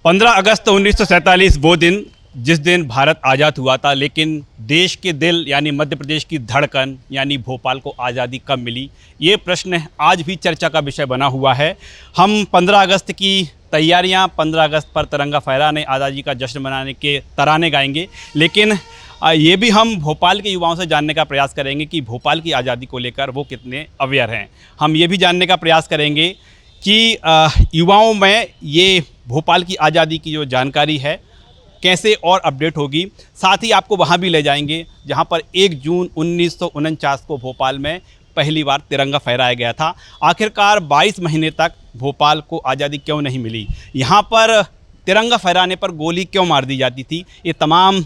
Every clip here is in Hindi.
15 अगस्त 1947 वो दिन जिस दिन भारत आज़ाद हुआ था, लेकिन देश के दिल यानी मध्य प्रदेश की धड़कन यानी भोपाल को आज़ादी कब मिली, ये प्रश्न आज भी चर्चा का विषय बना हुआ है। हम 15 अगस्त की तैयारियां, 15 अगस्त पर तिरंगा फहराने, आज़ादी का जश्न मनाने के तराने गाएंगे, लेकिन ये भी हम भोपाल के युवाओं से जानने का प्रयास करेंगे कि भोपाल की आज़ादी को लेकर वो कितने अवेयर हैं। हम ये भी जानने का प्रयास करेंगे कि युवाओं में ये भोपाल की आज़ादी की जो जानकारी है कैसे और अपडेट होगी। साथ ही आपको वहाँ भी ले जाएंगे जहाँ पर 1 जून 1949 को भोपाल में पहली बार तिरंगा फहराया गया था। आखिरकार 22 महीने तक भोपाल को आज़ादी क्यों नहीं मिली, यहाँ पर तिरंगा फहराने पर गोली क्यों मार दी जाती थी, ये तमाम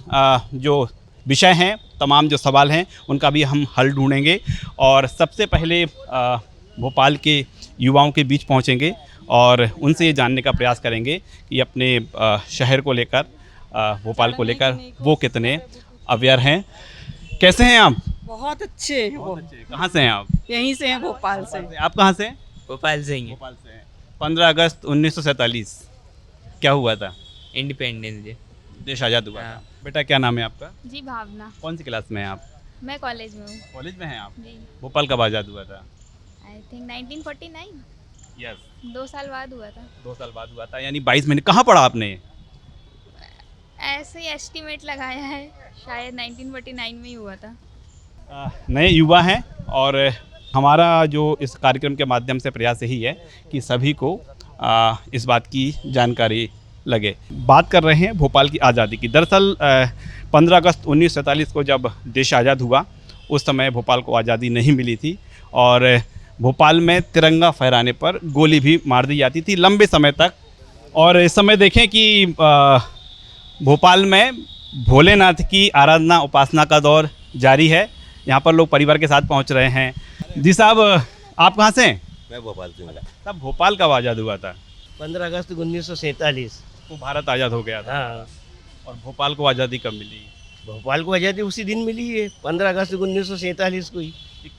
जो विषय हैं, तमाम जो सवाल हैं, उनका भी हम हल ढूंढेंगे। और सबसे पहले भोपाल के युवाओं के बीच पहुंचेंगे और उनसे ये जानने का प्रयास करेंगे कि अपने शहर को लेकर, भोपाल को लेकर वो कितने अवेयर हैं। कैसे हैं आप? बहुत अच्छे हैं। बहुत अच्छे। कहाँ से हैं आप? यहीं से हैं, भोपाल से। आप कहाँ से हैं? भोपाल से ही है। भोपाल से हैं। 15 अगस्त 1947 क्या हुआ था? Independence day. देश आज़ाद हुआ हाँ। था। बेटा क्या नाम है आपका? जी भावना। कौन सी क्लास में हैं आप? मैं कॉलेज में हूँ। कॉलेज में हैं आप? जी। भोपाल कब आज़ाद हुआ था? I think 1949। यस, 2 साल बाद हुआ था। 2 साल बाद हुआ था, यानी 22 महीने। कहाँ पढ़ा आपने? ऐसे ही एस्टिमेट लगाया है, शायद 1949 में ही हुआ था। नए युवा हैं और हमारा जो इस कार्यक्रम के माध्यम से प्रयास यही है कि सभी को इस बात की जानकारी लगे। बात कर रहे हैं भोपाल की आज़ादी की। दरअसल 15 अगस्त 1947 को जब देश आज़ाद हुआ, उस समय भोपाल को आज़ादी नहीं मिली थी और भोपाल में तिरंगा फहराने पर गोली भी मार दी जाती थी लंबे समय तक। और इस समय देखें कि भोपाल में भोलेनाथ की आराधना उपासना का दौर जारी है। यहाँ पर लोग परिवार के साथ पहुँच रहे हैं। जी साहब, आप कहाँ से हैं? मैं भोपाल से हूँ। तब भोपाल कब आज़ाद हुआ था? 15 अगस्त 1947। वो भारत आज़ाद हो गया था। हाँ, और भोपाल को आज़ादी कब मिली? भोपाल को आज़ादी उसी दिन मिली है, 15 अगस्त 1947 को ही।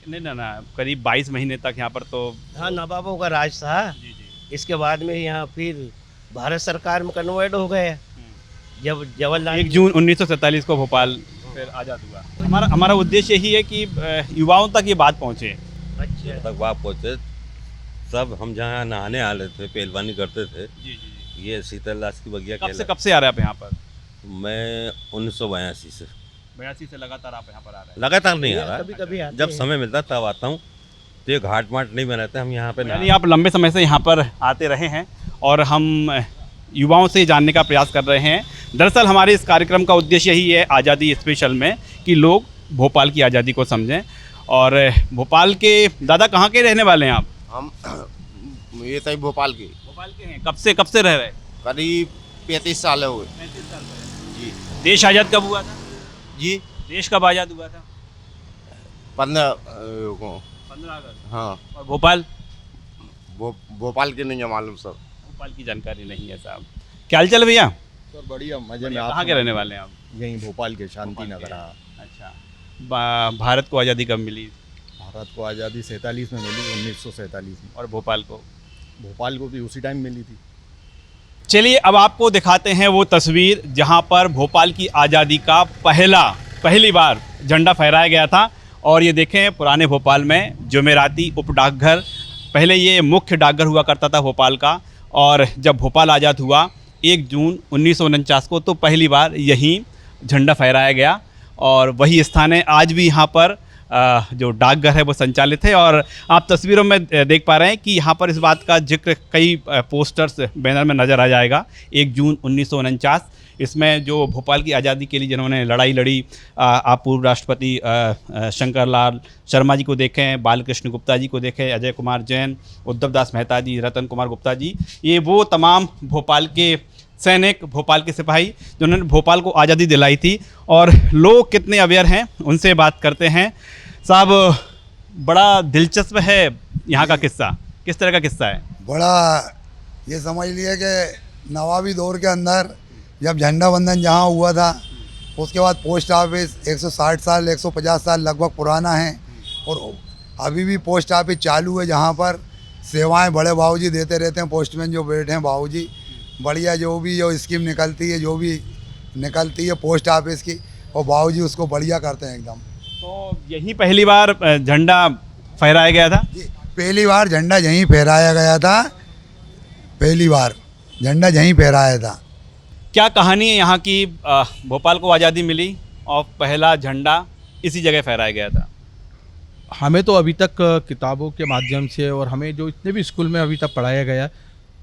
नहीं ना, करीब 22 महीने तक यहाँ पर तो। हाँ, नवाबों का राज था। जी जी। इसके बाद में यहाँ फिर भारत सरकार में कन्वर्ट हो गया। जब जवाहरलाल 1 जून 1947 को भोपाल फिर आज़ाद हुआ। हमारा उद्देश्य यही है कि युवाओं तक ये बात पहुँचे। अच्छा, तक वहाँ पहुँचे। सब हम जहाँ नहाने आ रहे थे, पहलवानी करते थे। जी जी। ये शीतलदास की बगिया कब से आ रहे हैं आप यहाँ पर? मैं 1982 से 82 से लगातार आप यहाँ पर आ रहे हैं? लगातार नहीं आ रहा, कभी कभी आते जब हैं। समय मिलता है तब आता हूँ। तो ये घाट माट नहीं बनाते हम यहाँ पे। यानी आप लंबे समय से यहाँ पर आते रहे हैं और हम युवाओं से जानने का प्रयास कर रहे हैं। दरअसल हमारे इस कार्यक्रम का उद्देश्य यही है आज़ादी स्पेशल में कि लोग भोपाल की आज़ादी को समझें। और भोपाल के दादा कहाँ के रहने वाले हैं आप? हम ये तई भोपाल के भोपाल के हैं। कब से रह रहे हैं? करीब 35 साल हो गए 35 साल जी। देश आज़ाद कब हुआ था? जी, देश कब आज़ाद हुआ था? 15 15 अगस्त। हाँ, और भोपाल? भोपाल के नहीं है मालूम सर। भोपाल की जानकारी नहीं है साहब। क्या हाल चाल भैया? सर बढ़िया, मजे में। कहाँ के रहने वाले हैं आप? यहीं भोपाल के शांति नगर। अच्छा। भारत को आज़ादी कब मिली? भारत को आज़ादी 47 में मिली, 1947 में। और भोपाल को? भोपाल को भी उसी टाइम मिली थी। चलिए अब आपको दिखाते हैं वो तस्वीर जहां पर भोपाल की आज़ादी का पहली बार झंडा फहराया गया था। और ये देखें, पुराने भोपाल में जुमेराती उप डाकघर, पहले ये मुख्य डाकघर हुआ करता था भोपाल का। और जब भोपाल आज़ाद हुआ 1 जून 1949 को, तो पहली बार यहीं झंडा फहराया गया। और वही स्थान है आज भी यहाँ पर जो डाकघर है वो संचालित है। और आप तस्वीरों में देख पा रहे हैं कि यहाँ पर इस बात का जिक्र कई पोस्टर्स बैनर में नज़र आ जाएगा। 1 जून 1949, इसमें जो भोपाल की आज़ादी के लिए जिन्होंने लड़ाई लड़ी, आप पूर्व राष्ट्रपति शंकर लाल शर्मा जी को देखें, बालकृष्ण गुप्ता जी को देखें, अजय कुमार जैन, उद्धव दास मेहता जी, रतन कुमार गुप्ता जी, ये वो तमाम भोपाल के सैनिक, भोपाल के सिपाही जिन्होंने भोपाल को आज़ादी दिलाई थी। और लोग कितने अवेयर हैं उनसे बात करते हैं। साहब, बड़ा दिलचस्प है यहाँ का किस्सा। किस तरह का किस्सा है? बड़ा, ये समझ लिए कि नवाबी दौर के अंदर जब झंडा वंदन जहाँ हुआ था, उसके बाद पोस्ट ऑफिस 160 साल 150 साल लगभग पुराना है और अभी भी पोस्ट ऑफिस चालू है, जहाँ पर सेवाएं बड़े बाबूजी देते रहते हैं। पोस्टमैन जो बैठे हैं बाबूजी, बढ़िया जो भी जो स्कीम निकलती है, जो भी निकलती है पोस्ट ऑफिस की, और बाबूजी उसको बढ़िया करते हैं एकदम। तो यही पहली बार झंडा फहराया गया था। जी, पहली बार झंडा यहीं फहराया गया था, पहली बार झंडा यहीं फहराया था। क्या कहानी है यहाँ की? भोपाल को आज़ादी मिली और पहला झंडा इसी जगह फहराया गया था। हमें तो अभी तक किताबों के माध्यम से और हमें जो इतने भी स्कूल में अभी तक पढ़ाया गया,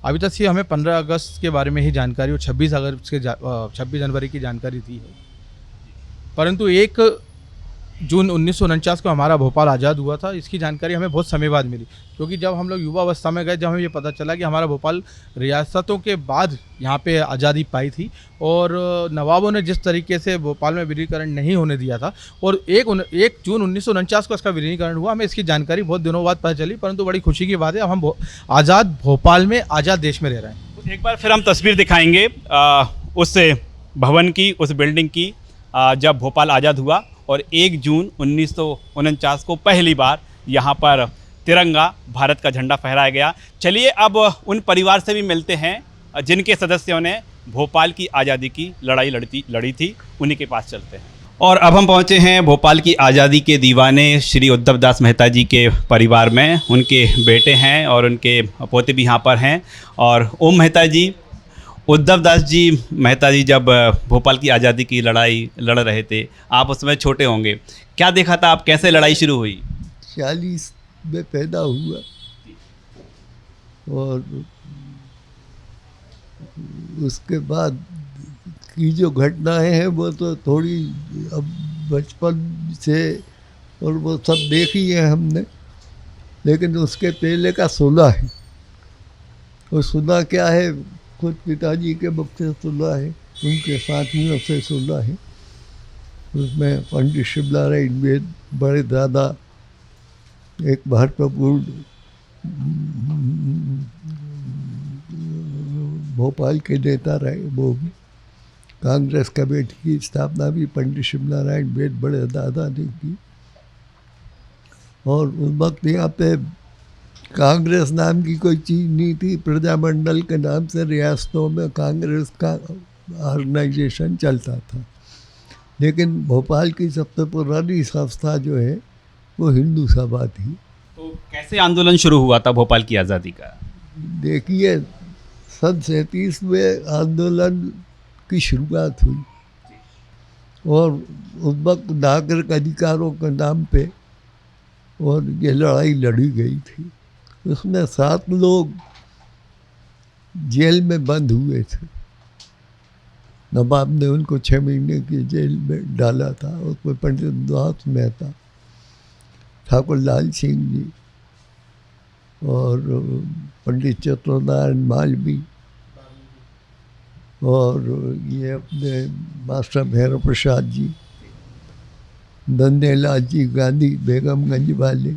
अभी तक से हमें 15 अगस्त के बारे में ही जानकारी और 26 जनवरी की जानकारी थी है। परंतु 1 जून 1949 को हमारा भोपाल आज़ाद हुआ था, इसकी जानकारी हमें बहुत समय बाद मिली, क्योंकि जब हम लोग युवा अवस्था में गए, जब हमें ये पता चला कि हमारा भोपाल रियासतों के बाद यहाँ पे आज़ादी पाई थी और नवाबों ने जिस तरीके से भोपाल में विलीनीकरण नहीं होने दिया था, और 1 जून 1949 को इसका विलीनीकरण हुआ, हमें इसकी जानकारी बहुत दिनों बाद पता चली। परंतु बड़ी खुशी की बात है, अब हम आज़ाद भोपाल में, आज़ाद देश में रह रहे हैं। तो एक बार फिर हम तस्वीर दिखाएंगे उस भवन की, उस बिल्डिंग की, जब भोपाल आज़ाद हुआ और 1 जून 1949 को पहली बार यहाँ पर तिरंगा, भारत का झंडा फहराया गया। चलिए अब उन परिवार से भी मिलते हैं जिनके सदस्यों ने भोपाल की आज़ादी की लड़ाई लड़ी थी, उन्हीं के पास चलते हैं। और अब हम पहुँचे हैं भोपाल की आज़ादी के दीवाने श्री उद्धव दास मेहता जी के परिवार में। उनके बेटे हैं और उनके पोते भी यहाँ पर हैं। और ओम मेहता जी, उद्धव दास जी मेहता जी जब भोपाल की आज़ादी की लड़ाई लड़ रहे थे, आप उसमें छोटे होंगे, क्या देखा था आप, कैसे लड़ाई शुरू हुई? 40 में पैदा हुआ और उसके बाद की जो घटनाएं हैं वो तो थोड़ी अब बचपन से और वो सब देखी है हमने, लेकिन उसके पहले का सुना है। और सुना क्या है, खुद पिताजी के मुख से सुना है, उनके साथियों से सुना है। उसमें पंडित शिवनारायण वेद बड़े दादा एक महत्वपूर्ण भोपाल के नेता रहे, वो भी कांग्रेस कमेटी की स्थापना भी पंडित शिवनारायण वेद बड़े दादा ने की। और उस वक्त यहाँ पे कांग्रेस नाम की कोई चीज़ नहीं थी, प्रजामंडल के नाम से रियासतों में कांग्रेस का ऑर्गेनाइजेशन चलता था। लेकिन भोपाल की सबसे पुरानी संस्था जो है वो हिंदू सभा थी। तो कैसे आंदोलन शुरू हुआ था भोपाल की आज़ादी का? देखिए, सन 37 में आंदोलन की शुरुआत हुई और उस वक्त नागरिक अधिकारों के नाम पे और ये लड़ाई लड़ी गई थी। उसमें 7 लोग जेल में बंद हुए थे। नवाब ने उनको 6 महीने की जेल में डाला था। उसमें पंडित दास मेहता, ठाकुर लाल सिंह जी और पंडित चतुर्नारायण मालवी और ये अपने मास्टर भैरव प्रसाद जी, नंदेलाल जी गांधी बेगमगंज वाले,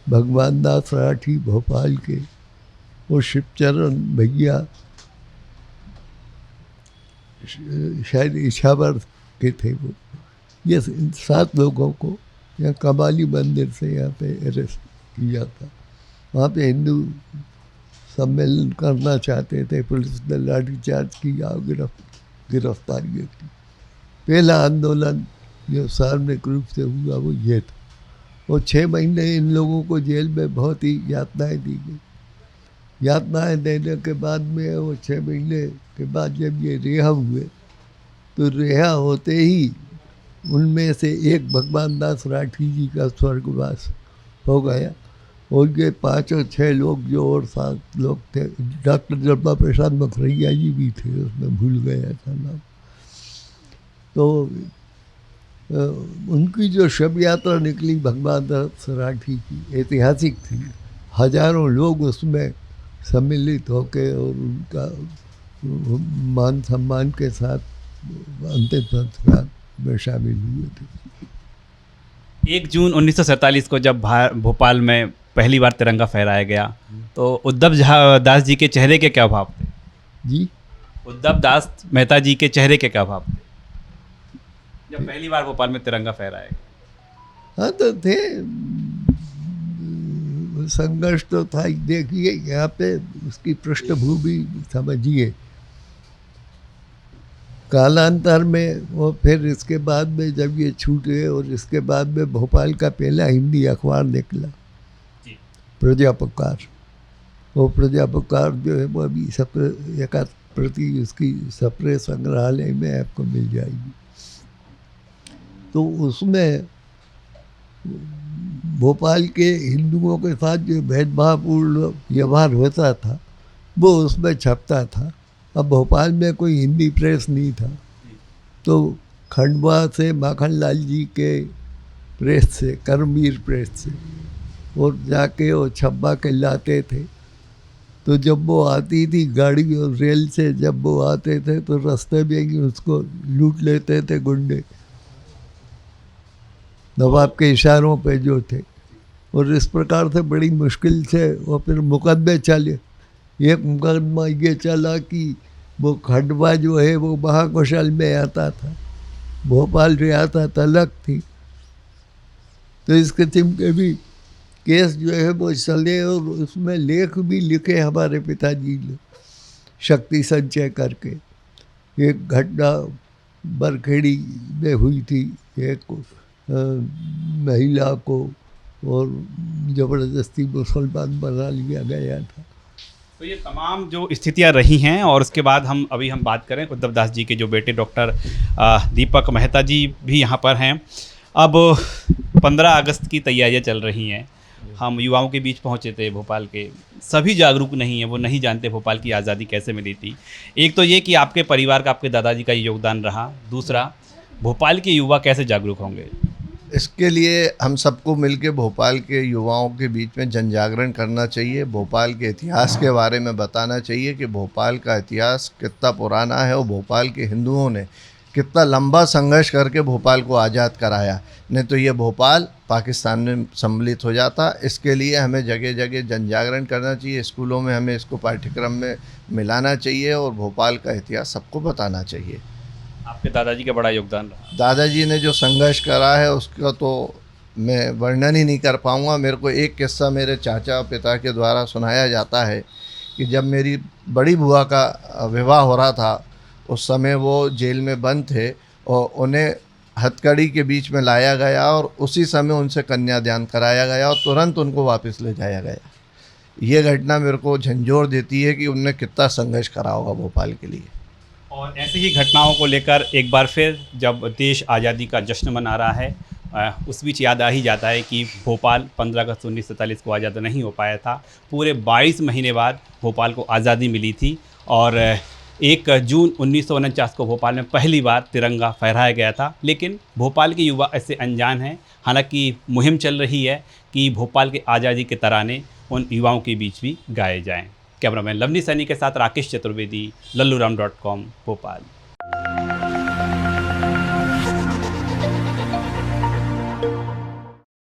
भगवान दास राठी भोपाल के, और शिवचरण भैया शायद इछावर के थे वो। ये 7 लोगों को यहाँ कबाली मंदिर से यहाँ पे अरेस्ट किया था। वहाँ पे हिंदू सम्मेलन करना चाहते थे, पुलिस ने लाठीचार्ज किया, गिरफ्तारी की। पहला आंदोलन जो सार्वजनिक रूप से हुआ वो ये था। और 6 महीने इन लोगों को जेल में बहुत ही यातनाएं दी गई। यातनाएं देने के बाद में वो 6 महीने के बाद जब ये रिहा हुए, तो रिहा होते ही उनमें से एक भगवान दास राठी जी का स्वर्गवास हो गया। और ये 5 और 6 लोग जो और 7 लोग थे, डॉक्टर जब्बा प्रसाद मखरैया जी भी थे, उसमें भूल गया था नाम। तो उनकी जो शव यात्रा निकली भगवान दास राठी की, ऐतिहासिक थी। हजारों लोग उसमें सम्मिलित होकर और उनका मान सम्मान के साथ अंतिम संस्कार में शामिल हुए थे। 1 जून 1947 को जब भोपाल में पहली बार तिरंगा फहराया गया, तो उद्धव दास जी के चेहरे के क्या भाव थे? जी, उद्धव दास मेहता जी के चेहरे के क्या भाव थे जब पहली बार भोपाल में तिरंगा फहराया गया? हाँ, तो थे संघर्ष तो था ही। देखिए यहाँ पे उसकी पृष्ठभूमि समझिए। कालांतर में और फिर इसके बाद में जब ये छूटे और इसके बाद में भोपाल का पहला हिंदी अखबार निकला, प्रजापकार। वो प्रजापकार जो है वो अभी एक प्रति उसकी सप्रे संग्रहालय में आपको मिल जाएगी। तो उसमें भोपाल के हिंदुओं के साथ जो भेदभावपूर्ण व्यवहार होता था वो उसमें छपता था। अब भोपाल में कोई हिंदी प्रेस नहीं था, तो खंडवा से माखनलाल जी के प्रेस से, करमवीर प्रेस से, और जाके वो छप्पा के लाते थे। तो जब वो आती थी गाड़ी और रेल से, जब वो आते थे तो रास्ते में ही उसको लूट लेते थे गुंडे, नवाब के इशारों पे जो थे। और इस प्रकार से बड़ी मुश्किल से वो फिर मुकदमे चले। एक मुकदमा ये चला कि वो खंडवा जो है वो महाकौशल में आता था, भोपाल रियासत अलग थी। तो इस किस्म के भी केस जो है वो चले और उसमें लेख भी लिखे हमारे पिताजी ने शक्ति संचय करके। एक घटना बरखेड़ी में हुई थी, एक महिला को और ज़बरदस्ती मुसलमान बना लिया गया था। तो ये तमाम जो स्थितियां रही हैं, और उसके बाद हम बात करें उद्धव दास जी के जो बेटे डॉक्टर दीपक मेहता जी भी यहाँ पर हैं। अब 15 अगस्त की तैयारियां चल रही हैं। हम युवाओं के बीच पहुँचे थे भोपाल के, सभी जागरूक नहीं हैं, वो नहीं जानते भोपाल की आज़ादी कैसे मिली थी। एक तो ये कि आपके परिवार का, आपके दादाजी का योगदान रहा, दूसरा भोपाल के युवा कैसे जागरूक होंगे? इसके लिए हम सबको मिलकर भोपाल के युवाओं के बीच में जन जागरण करना चाहिए। भोपाल के इतिहास के बारे में बताना चाहिए कि भोपाल का इतिहास कितना पुराना है और भोपाल के हिंदुओं ने कितना लंबा संघर्ष करके भोपाल को आज़ाद कराया। नहीं तो ये भोपाल पाकिस्तान में सम्मिलित हो जाता। इसके लिए हमें जगह जगह जन जागरण करना चाहिए, स्कूलों में हमें इसको पाठ्यक्रम में मिलाना चाहिए और भोपाल का इतिहास सबको बताना चाहिए। आपके दादाजी का बड़ा योगदान रहा। दादाजी ने जो संघर्ष करा है उसका तो मैं वर्णन ही नहीं कर पाऊँगा। मेरे को एक किस्सा मेरे चाचा पिता के द्वारा सुनाया जाता है कि जब मेरी बड़ी बुआ का विवाह हो रहा था, उस समय वो जेल में बंद थे और उन्हें हथकड़ी के बीच में लाया गया और उसी समय उनसे कन्यादान कराया गया और तुरंत उनको वापस ले जाया गया। ये घटना मेरे को झंझोर देती है कि उनने कितना संघर्ष करा होगा भोपाल के लिए। और ऐसी ही घटनाओं को लेकर एक बार फिर जब देश आज़ादी का जश्न मना रहा है, उस बीच याद आ ही जाता है कि भोपाल 15 अगस्त 1947 को आज़ाद नहीं हो पाया था। पूरे 22 महीने बाद भोपाल को आज़ादी मिली थी और 1 जून 1949 को भोपाल में पहली बार तिरंगा फहराया गया था। लेकिन भोपाल के युवा ऐसे अनजान हैं। हालांकि मुहिम चल रही है कि भोपाल के आज़ादी के तराने उन युवाओं के बीच भी गाए जाएं। कैमरामैन लवनी सैनी के साथ राकेश चतुर्वेदी, लल्लूराम.com, भोपाल।